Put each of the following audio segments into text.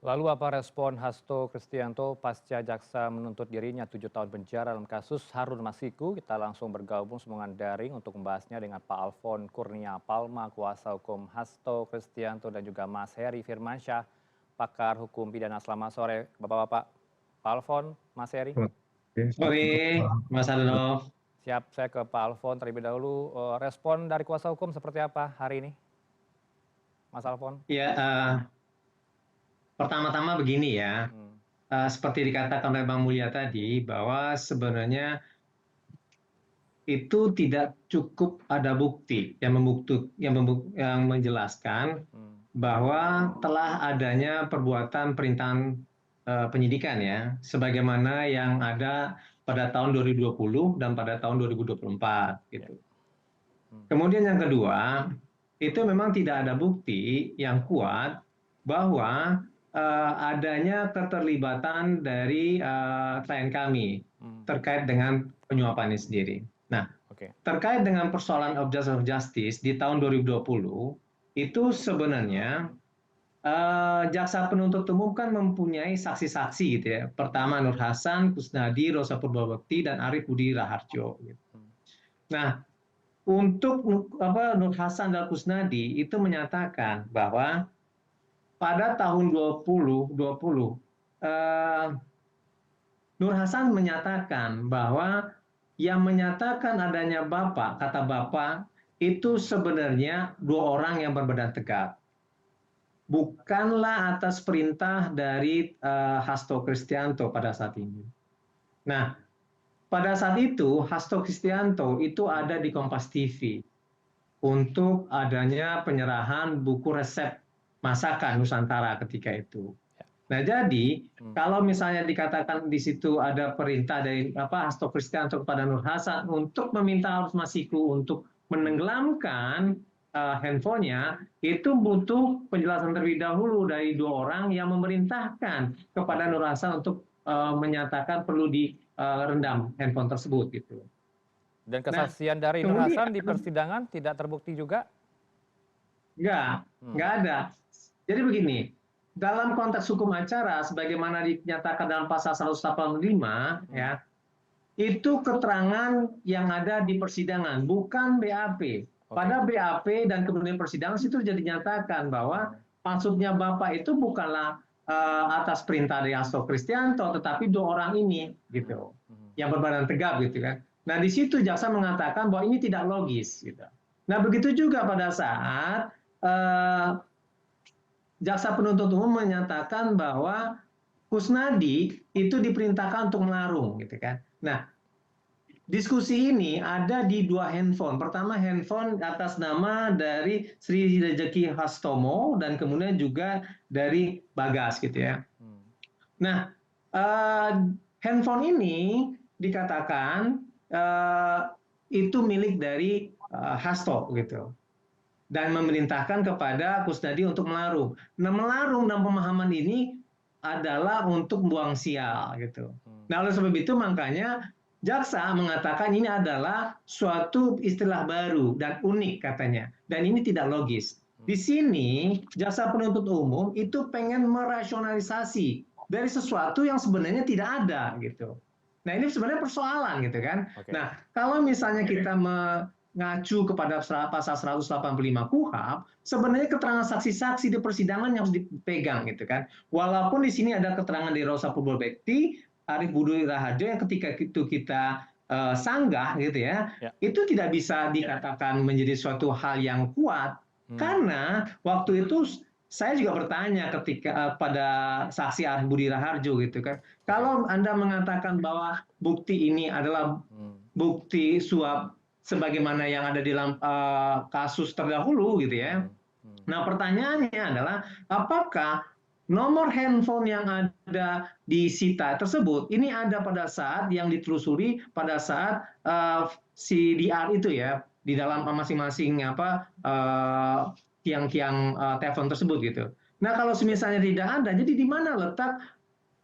Lalu apa respon Hasto Kristianto pasca jaksa menuntut dirinya 7 tahun penjara dalam kasus Harun Masiku? Kita langsung bergabung sambungan daring untuk membahasnya dengan Pak Alfon Kurnia Palma, kuasa hukum Hasto Kristianto dan juga Mas Heri Firmansyah, pakar hukum pidana. Selamat sore Bapak-Bapak. Pak Alfon, Mas Heri. Sore, Mas Arnold. Siap, saya ke Pak Alfon terlebih dahulu. Respon dari kuasa hukum seperti apa hari ini, Mas Alfon? Ya, pertama-tama begini ya, seperti dikatakan oleh Bang Mulya tadi, bahwa sebenarnya itu tidak cukup ada bukti yang menjelaskan bahwa telah adanya perbuatan perintahan penyidikan ya, sebagaimana yang ada pada tahun 2020 dan pada tahun 2024 gitu. Kemudian yang kedua, itu memang tidak ada bukti yang kuat bahwa adanya keterlibatan dari klien kami terkait dengan penyuapan ini sendiri. Nah, terkait dengan persoalan obstruction of justice di tahun 2020, itu sebenarnya jaksa penuntut umum kan mempunyai saksi-saksi gitu ya. Pertama Nur Hasan, Kusnadi, Rosa Purbabekti, dan Arief Budi Raharjo. Gitu. Nah, untuk Nur Hasan dan Kusnadi itu menyatakan bahwa pada tahun 2020 Nur Hasan menyatakan bahwa yang menyatakan adanya Bapak, kata Bapak, itu sebenarnya 2 orang yang berbadan tegak. Bukanlah atas perintah dari Hasto Kristianto pada saat ini. Nah, pada saat itu Hasto Kristianto itu ada di Kompas TV untuk adanya penyerahan buku resep masakan Nusantara ketika itu. Nah, jadi kalau misalnya dikatakan di situ ada perintah dari Hasto Kristianto kepada Nur Hasan untuk meminta Harun Masiku untuk menenggelamkan handphonenya, itu butuh penjelasan terlebih dahulu dari 2 orang yang memerintahkan kepada Nur Hasan untuk menyatakan perlu direndam handphone tersebut gitu. Dan kesaksian dari Nur Hasan di persidangan tidak terbukti juga? Enggak ada. Jadi begini, dalam konteks hukum acara sebagaimana dinyatakan dalam pasal 185 ya, itu keterangan yang ada di persidangan, bukan BAP. Pada BAP dan kemudian persidangan itu jadi dinyatakan bahwa maksudnya Bapak itu bukanlah atas perintah dari Hasto Kristianto, tetapi 2 orang ini gitu, yang berbadan tegap gitu kan. Nah, di situ jaksa mengatakan bahwa ini tidak logis gitu. Nah, begitu juga pada saat jaksa penuntut umum menyatakan bahwa Kusnadi itu diperintahkan untuk melarung gitu kan. Nah, diskusi ini ada di 2 handphone. Pertama handphone atas nama dari Sri Rejeki Hastomo dan kemudian juga dari Bagas gitu ya. Nah, handphone ini dikatakan itu milik dari Hasto gitu. Dan memerintahkan kepada Kusnadi untuk melarung. Nah, melarung dan pemahaman ini adalah untuk buang sial gitu. Nah, oleh sebab itu makanya jaksa mengatakan ini adalah suatu istilah baru dan unik katanya. Dan ini tidak logis. Di sini jaksa penuntut umum itu pengen merasionalisasi dari sesuatu yang sebenarnya tidak ada gitu. Nah, ini sebenarnya persoalan gitu kan. Nah, kalau misalnya kita mengacu kepada pasal 185 KUHP, sebenarnya keterangan saksi-saksi di persidangan yang harus dipegang gitu kan. Walaupun di sini ada keterangan dari Rosa Purbabekti, Arief Budi Raharjo yang ketika itu kita sanggah gitu ya, itu tidak bisa dikatakan menjadi suatu hal yang kuat karena waktu itu saya juga bertanya ketika pada saksi Arief Budi Raharjo gitu kan, kalau Anda mengatakan bahwa bukti ini adalah bukti suap sebagaimana yang ada di dalam kasus terdahulu gitu ya. Nah, pertanyaannya adalah apakah nomor handphone yang ada di sita tersebut ini ada pada saat yang ditelusuri pada saat si DR itu ya di dalam masing-masing tiang-tiang telepon tersebut gitu. Nah, kalau misalnya tidak ada, jadi di mana letak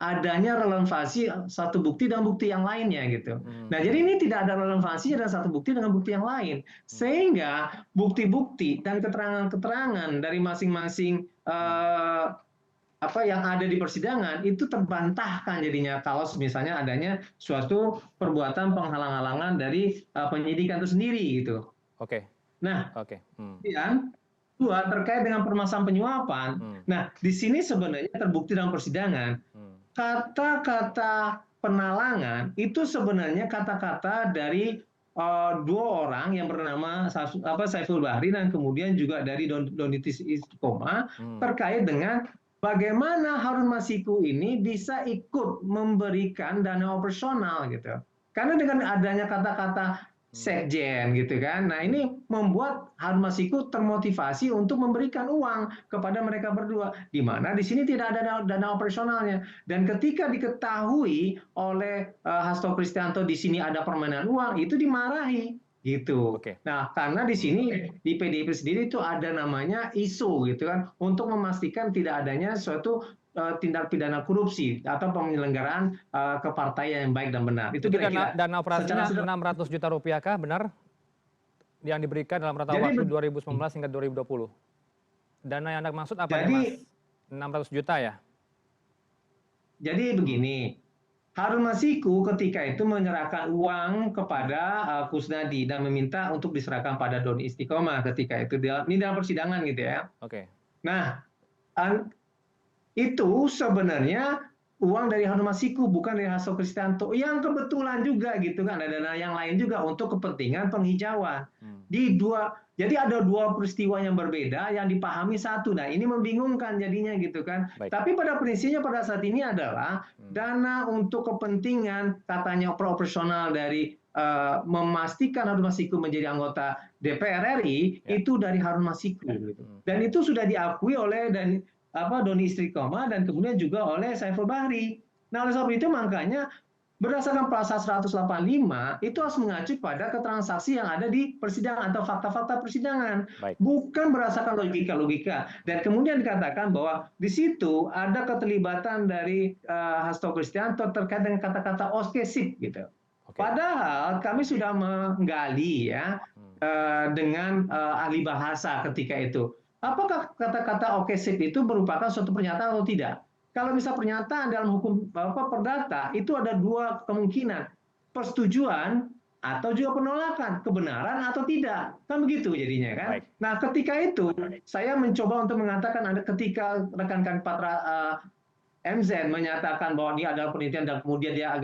adanya relevansi satu bukti dan bukti yang lainnya gitu. Nah, jadi ini tidak ada relevansi dan satu bukti dengan bukti yang lain. Sehingga bukti-bukti dan keterangan-keterangan dari masing-masing apa yang ada di persidangan itu terbantahkan jadinya kalau misalnya adanya suatu perbuatan penghalang-halangan dari penyidikan itu sendiri gitu. Oke, Nah, oke. kemudian dua terkait dengan permasalahan penyuapan. Hmm, Nah, di sini sebenarnya terbukti dalam persidangan hmm, kata-kata penalangan itu sebenarnya kata-kata dari dua orang yang bernama Saiful Bahri dan kemudian juga dari Donitis Istiqomah hmm. terkait dengan bagaimana Harun Masiku ini bisa ikut memberikan dana operasional gitu. Karena dengan adanya kata-kata sekjen gitu kan. Nah, ini membuat Harun Masiku termotivasi untuk memberikan uang kepada mereka berdua di mana di sini tidak ada dana operasionalnya. Dan ketika diketahui oleh Hasto Kristianto di sini ada permainan uang, itu dimarahi gitu. Oke. Nah, karena di sini di PDIP sendiri itu ada namanya ISO gitu kan untuk memastikan tidak adanya suatu tindak pidana korupsi atau penyelenggaraan kepartaian yang baik dan benar. Itu Itu dana kira-kira dana secara operasinya sederhana. 600 juta rupiah kah, benar? Yang diberikan dalam rentang Jadi waktu 2019 hingga 2020. Dana yang Anda maksud apa nih, Mas? jadi 600 juta ya? Jadi begini, Harun Masiku ketika itu menyerahkan uang kepada Kusnadi dan meminta untuk diserahkan pada Doni Istiqomah ketika itu ini dalam persidangan gitu ya. Oke. Nah, itu sebenarnya uang dari Harun Masiku bukan dari Hasto Kristianto yang kebetulan juga gitu kan ada dana yang lain juga untuk kepentingan penghijauan di dua. Jadi ada dua peristiwa yang berbeda yang dipahami satu. Nah, ini membingungkan jadinya gitu kan. Baik. Tapi pada prinsipnya pada saat ini adalah dana untuk kepentingan katanya operasional dari memastikan Harun Masiku menjadi anggota DPR RI itu dari Harun Masiku gitu. Dan itu sudah diakui oleh Doni Istiqomah dan kemudian juga oleh Saiful Bahri. Nah, oleh sebab itu makanya berdasarkan pasal 185 itu harus mengacu pada keterangan saksi yang ada di persidangan atau fakta-fakta persidangan, bukan berdasarkan logika-logika. Dan kemudian dikatakan bahwa di situ ada keterlibatan dari Hasto Kristianto terkait dengan kata-kata oke sip gitu. Padahal kami sudah menggali ya dengan ahli bahasa ketika itu. Apakah kata-kata oke sip itu merupakan suatu pernyataan atau tidak? Kalau misal pernyataan dalam hukum perdata itu ada dua kemungkinan, persetujuan atau juga penolakan, kebenaran atau tidak, kan begitu jadinya kan. Nah, ketika itu saya mencoba untuk mengatakan ada ketika rekan-rekan Patra MZ menyatakan bahwa ini adalah penelitian dan kemudian dia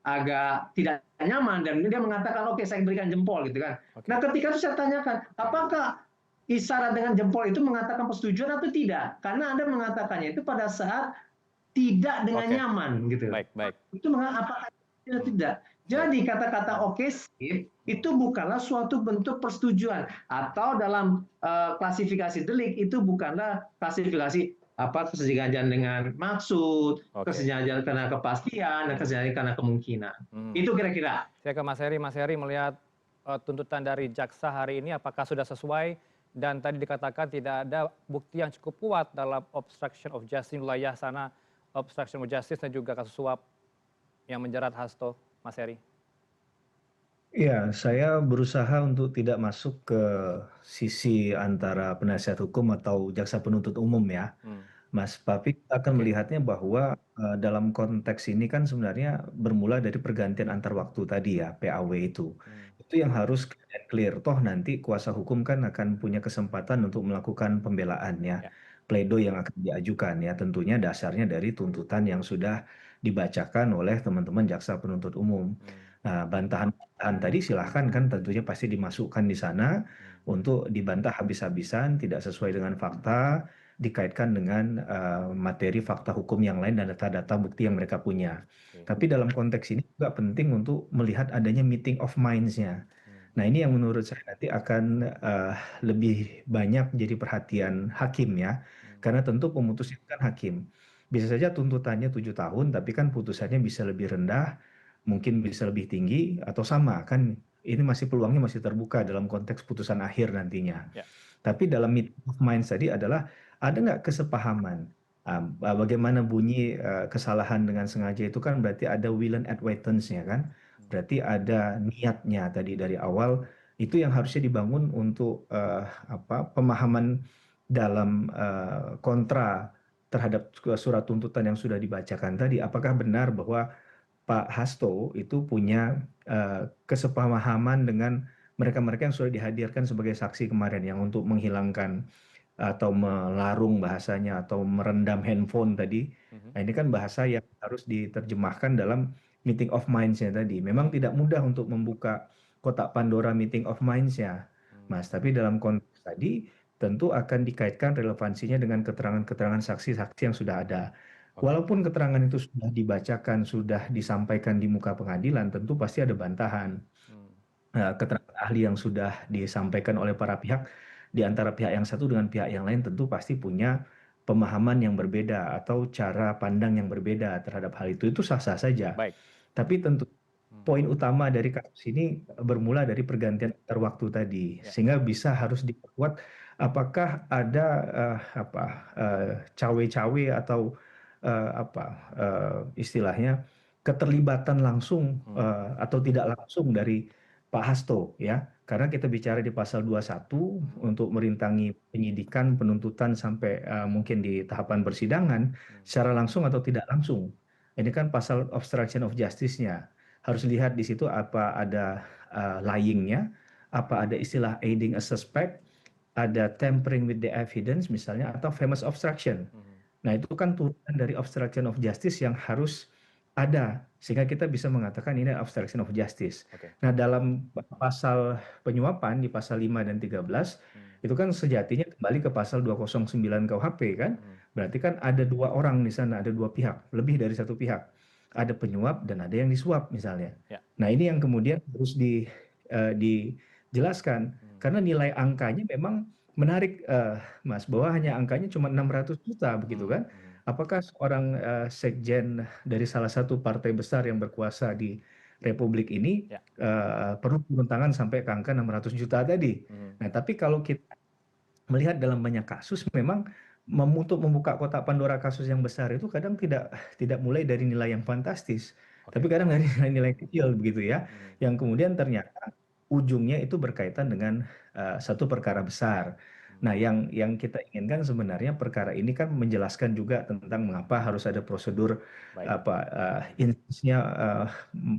agak tidak nyaman dan dia mengatakan oke saya berikan jempol gitu kan. Nah, ketika itu saya tanyakan apakah isyarat dengan jempol itu mengatakan persetujuan atau tidak? Karena Anda mengatakannya itu pada saat tidak dengan nyaman gitu. Itu apakah tidak? Jadi kata-kata oke sip itu bukanlah suatu bentuk persetujuan atau dalam klasifikasi delik itu bukanlah klasifikasi kesenjangan dengan maksud, kesenjangan karena kepastian, dan kesenjangan karena kemungkinan. Itu kira-kira. Saya ke Mas Heri. Mas Heri melihat tuntutan dari jaksa hari ini apakah sudah sesuai dan tadi dikatakan tidak ada bukti yang cukup kuat dalam obstruction of justice wilayah sana, obstruction of justice dan juga kasus suap yang menjerat Hasto, Mas Heri. Ya, saya berusaha untuk tidak masuk ke sisi antara penasihat hukum atau jaksa penuntut umum ya, Mas. Tapi kita akan melihatnya bahwa dalam konteks ini kan sebenarnya bermula dari pergantian antar waktu tadi ya, PAW itu. Itu yang harus clear. Toh nanti kuasa hukum kan akan punya kesempatan untuk melakukan pembelaan ya, pledoi yang akan diajukan ya, tentunya dasarnya dari tuntutan yang sudah dibacakan oleh teman-teman jaksa penuntut umum. Nah, bantahan tadi silahkan kan tentunya pasti dimasukkan di sana untuk dibantah habis-habisan, tidak sesuai dengan fakta, dikaitkan dengan materi fakta hukum yang lain dan data-data bukti yang mereka punya. Tapi dalam konteks ini juga penting untuk melihat adanya meeting of minds-nya. Nah, ini yang menurut saya nanti akan lebih banyak jadi perhatian hakim ya, karena tentu pemutus itu kan hakim. Bisa saja tuntutannya 7 tahun, tapi kan putusannya bisa lebih rendah, mungkin bisa lebih tinggi atau sama kan, ini masih peluangnya masih terbuka dalam konteks putusan akhir nantinya. Tapi dalam meeting of minds tadi adalah ada nggak kesepahaman bagaimana bunyi kesalahan dengan sengaja itu kan berarti ada will and advertence-nya kan, berarti ada niatnya tadi dari awal, itu yang harusnya dibangun untuk pemahaman dalam kontra terhadap surat tuntutan yang sudah dibacakan tadi, apakah benar bahwa Pak Hasto itu punya kesepahaman dengan mereka-mereka yang sudah dihadirkan sebagai saksi kemarin yang untuk menghilangkan atau melarung bahasanya atau merendam handphone tadi. Mhm. Nah, ini kan bahasa yang harus diterjemahkan dalam meeting of minds-nya tadi. Memang tidak mudah untuk membuka kotak Pandora meeting of minds-nya, Mas. Tapi dalam konteks tadi tentu akan dikaitkan relevansinya dengan keterangan-keterangan saksi-saksi yang sudah ada. Oke. Walaupun keterangan itu sudah dibacakan, sudah disampaikan di muka pengadilan, tentu pasti ada bantahan. Hmm. Keterangan ahli yang sudah disampaikan oleh para pihak, di antara pihak yang satu dengan pihak yang lain tentu pasti punya pemahaman yang berbeda atau cara pandang yang berbeda terhadap hal itu sah-sah saja. Baik. Tapi tentu Hmm. poin utama dari kasus ini bermula dari pergantian antar waktu tadi, Ya. sehingga bisa harus diperkuat apakah ada cawe-cawe atau istilahnya keterlibatan langsung atau tidak langsung dari Pak Hasto ya. Karena kita bicara di pasal 21 untuk merintangi penyidikan, penuntutan sampai mungkin di tahapan persidangan secara langsung atau tidak langsung. Ini kan pasal obstruction of justice-nya. Harus lihat di situ apa ada lying-nya, apa ada istilah aiding a suspect, ada tampering with the evidence misalnya, atau famous obstruction. Nah, itu kan turunan dari obstruction of justice yang harus ada, sehingga kita bisa mengatakan ini obstruction of justice. Oke. Nah, dalam pasal penyuapan di pasal 5 dan 13, itu kan sejatinya kembali ke pasal 209 KUHP kan? Berarti kan ada dua orang di sana, ada dua pihak, lebih dari satu pihak. Ada penyuap dan ada yang disuap misalnya. Ya. Nah, ini yang kemudian harus dijelaskan, karena nilai angkanya memang menarik, Mas, bahwa hanya angkanya cuma 600 juta begitu kan? Apakah seorang sekjen dari salah satu partai besar yang berkuasa di Republik ini Ya. perlu turun tangan sampai ke angka 600 juta tadi? Nah, tapi kalau kita melihat dalam banyak kasus, memang untuk membuka kotak Pandora kasus yang besar itu kadang tidak mulai dari nilai yang fantastis, tapi kadang dari nilai-nilai kecil begitu ya, yang kemudian ternyata ujungnya itu berkaitan dengan satu perkara besar. Nah, yang kita inginkan sebenarnya perkara ini kan menjelaskan juga tentang mengapa harus ada prosedur Baik. intinya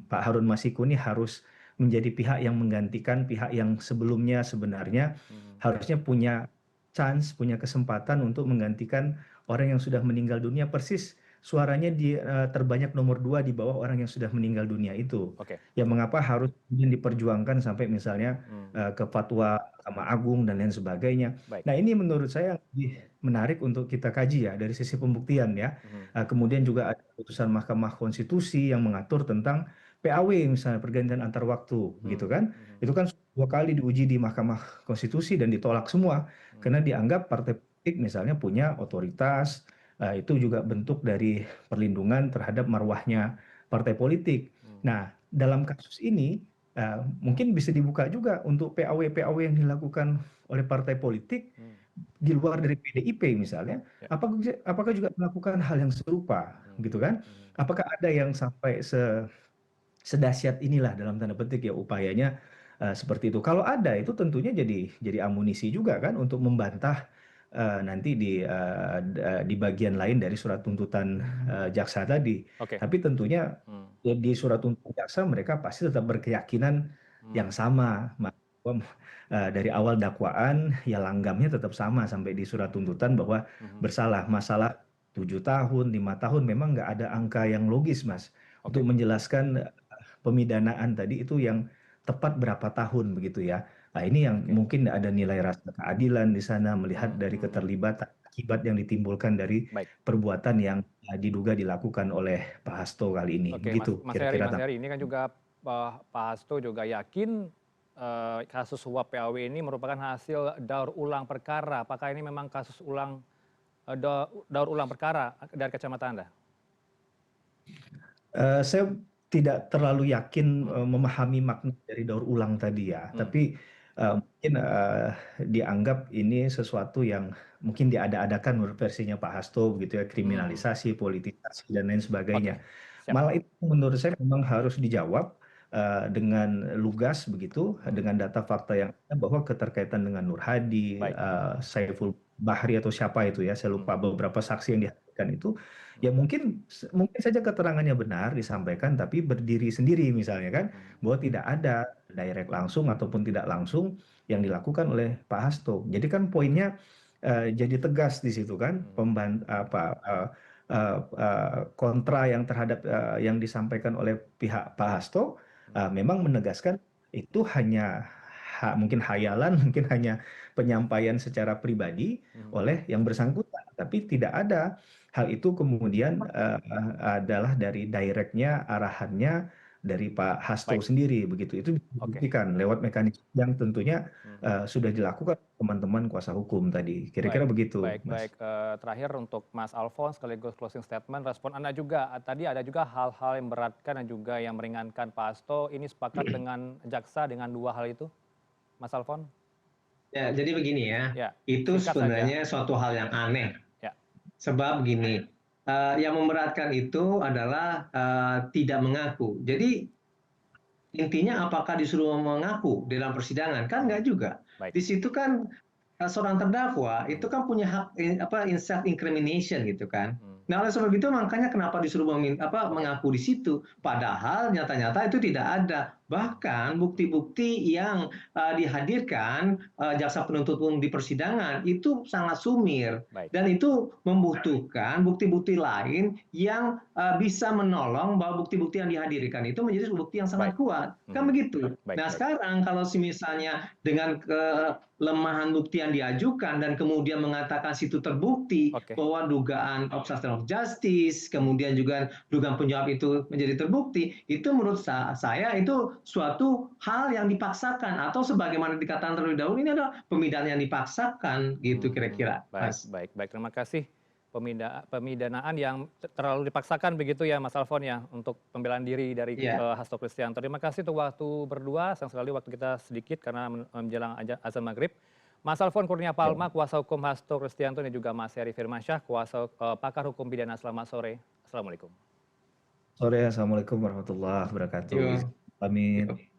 Pak Harun Masiku ini harus menjadi pihak yang menggantikan pihak yang sebelumnya sebenarnya harusnya punya chance, punya kesempatan untuk menggantikan orang yang sudah meninggal dunia, persis suaranya terbanyak nomor 2 di bawah orang yang sudah meninggal dunia itu. Oke. Ya, mengapa harus diperjuangkan sampai misalnya ke fatwa Mahkamah Agung dan lain sebagainya. Baik. Nah, ini menurut saya lebih menarik untuk kita kaji ya dari sisi pembuktian ya. Kemudian juga ada putusan Mahkamah Konstitusi yang mengatur tentang PAW misalnya pergantian antar waktu gitu kan. Itu kan 2 kali diuji di Mahkamah Konstitusi dan ditolak semua karena dianggap partai politik misalnya punya otoritas, itu juga bentuk dari perlindungan terhadap marwahnya partai politik. Nah, dalam kasus ini mungkin bisa dibuka juga untuk PAW-PAW yang dilakukan oleh partai politik di luar dari PDIP misalnya, apakah juga melakukan hal yang serupa gitu kan? Apakah ada yang sampai sedahsyat inilah dalam tanda petik ya upayanya seperti itu. Kalau ada itu tentunya jadi amunisi juga kan untuk membantah nanti di bagian lain dari surat tuntutan jaksa tadi. Oke. Tapi tentunya di surat tuntutan jaksa mereka pasti tetap berkeyakinan yang sama. Dari awal dakwaan ya langgamnya tetap sama sampai di surat tuntutan bahwa bersalah. Masalah 7 tahun, 5 tahun memang nggak ada angka yang logis, Mas, untuk menjelaskan pemidanaan tadi itu yang tepat berapa tahun begitu ya. Nah, ini yang mungkin ada nilai rasa keadilan di sana melihat dari keterlibatan akibat yang ditimbulkan dari perbuatan yang diduga dilakukan oleh Pak Hasto kali ini. Oke, Begitu Mas kira-kira. Heri, ini kan juga Pak Hasto juga yakin kasus suap PAW ini merupakan hasil daur ulang perkara. Apakah ini memang kasus daur ulang perkara dari kacamata Anda? Saya tidak terlalu yakin memahami makna dari daur ulang tadi ya, tapi mungkin dianggap ini sesuatu yang mungkin diada-adakan menurut versinya Pak Hasto begitu ya, kriminalisasi, politisasi dan lain sebagainya. Malah itu menurut saya memang harus dijawab dengan lugas begitu, dengan data fakta yang ada bahwa keterkaitan dengan Nur Hadi, Saiful Bahri atau siapa itu ya, saya lupa beberapa saksi yang dihadirkan itu, ya mungkin mungkin saja keterangannya benar disampaikan, tapi berdiri sendiri misalnya kan, bahwa tidak ada direct langsung ataupun tidak langsung yang dilakukan oleh Pak Hasto. Jadi kan poinnya jadi tegas di situ kan, kontra yang terhadap yang disampaikan oleh pihak Pak Hasto memang menegaskan itu hanya mungkin hayalan, mungkin hanya penyampaian secara pribadi oleh yang bersangkutan, tapi tidak ada hal itu kemudian adalah dari directnya, arahannya dari Pak Hasto Baik, sendiri begitu. Itu oke. dibuktikan lewat mekanisme yang tentunya sudah dilakukan teman-teman kuasa hukum tadi. Kira-kira Baik, begitu, baik, Mas. baik. Terakhir untuk Mas Alphonse sekaligus closing statement, respon Anda juga. Tadi ada juga hal-hal yang memberatkan dan juga yang meringankan Pak Hasto. Ini sepakat dengan jaksa dengan dua hal itu, Mas Alphonse? Ya, jadi begini ya, Ya, itu singkat saja. sebenarnya suatu hal yang aneh. Ya, Sebab gini, yang memberatkan itu adalah tidak mengaku. Jadi intinya apakah disuruh mengaku dalam persidangan? Kan enggak juga. baik. Di situ kan seorang terdakwa itu kan punya hak self incrimination gitu kan. Nah, oleh sebab itu makanya kenapa disuruh mengaku di situ, padahal nyata-nyata itu tidak ada. Bahkan bukti-bukti yang dihadirkan jaksa penuntut umum di persidangan itu sangat sumir Baik. dan itu membutuhkan bukti-bukti lain yang bisa menolong bahwa bukti-bukti yang dihadirkan itu menjadi bukti yang sangat Baik. kuat. Kan begitu. Baik, Nah, baik. sekarang kalau misalnya dengan kelemahan bukti yang diajukan dan kemudian mengatakan situ terbukti Oke. bahwa dugaan obstruction of justice, kemudian juga dugaan penyuap itu menjadi terbukti, itu menurut saya itu suatu hal yang dipaksakan atau sebagaimana dikatakan terlebih dahulu ini adalah pemidanaan yang dipaksakan gitu kira-kira, Baik, Mas. baik, baik. Terima kasih. Pemidanaan yang terlalu dipaksakan begitu ya Mas Alphonse ya untuk pembelaan diri dari Iya. Hasto Kristianto. Terima kasih untuk waktu berdua. Sayang sekali waktu kita sedikit karena menjelang azan maghrib. Mas Alphonse Kurnia Palma, kuasa hukum Hasto Kristianto dan juga Mas Heri Firmansyah, kuasa pakar hukum pidana. Selamat sore. Assalamualaikum. Sore, Assalamualaikum warahmatullahi wabarakatuh. Yuk. Pamit.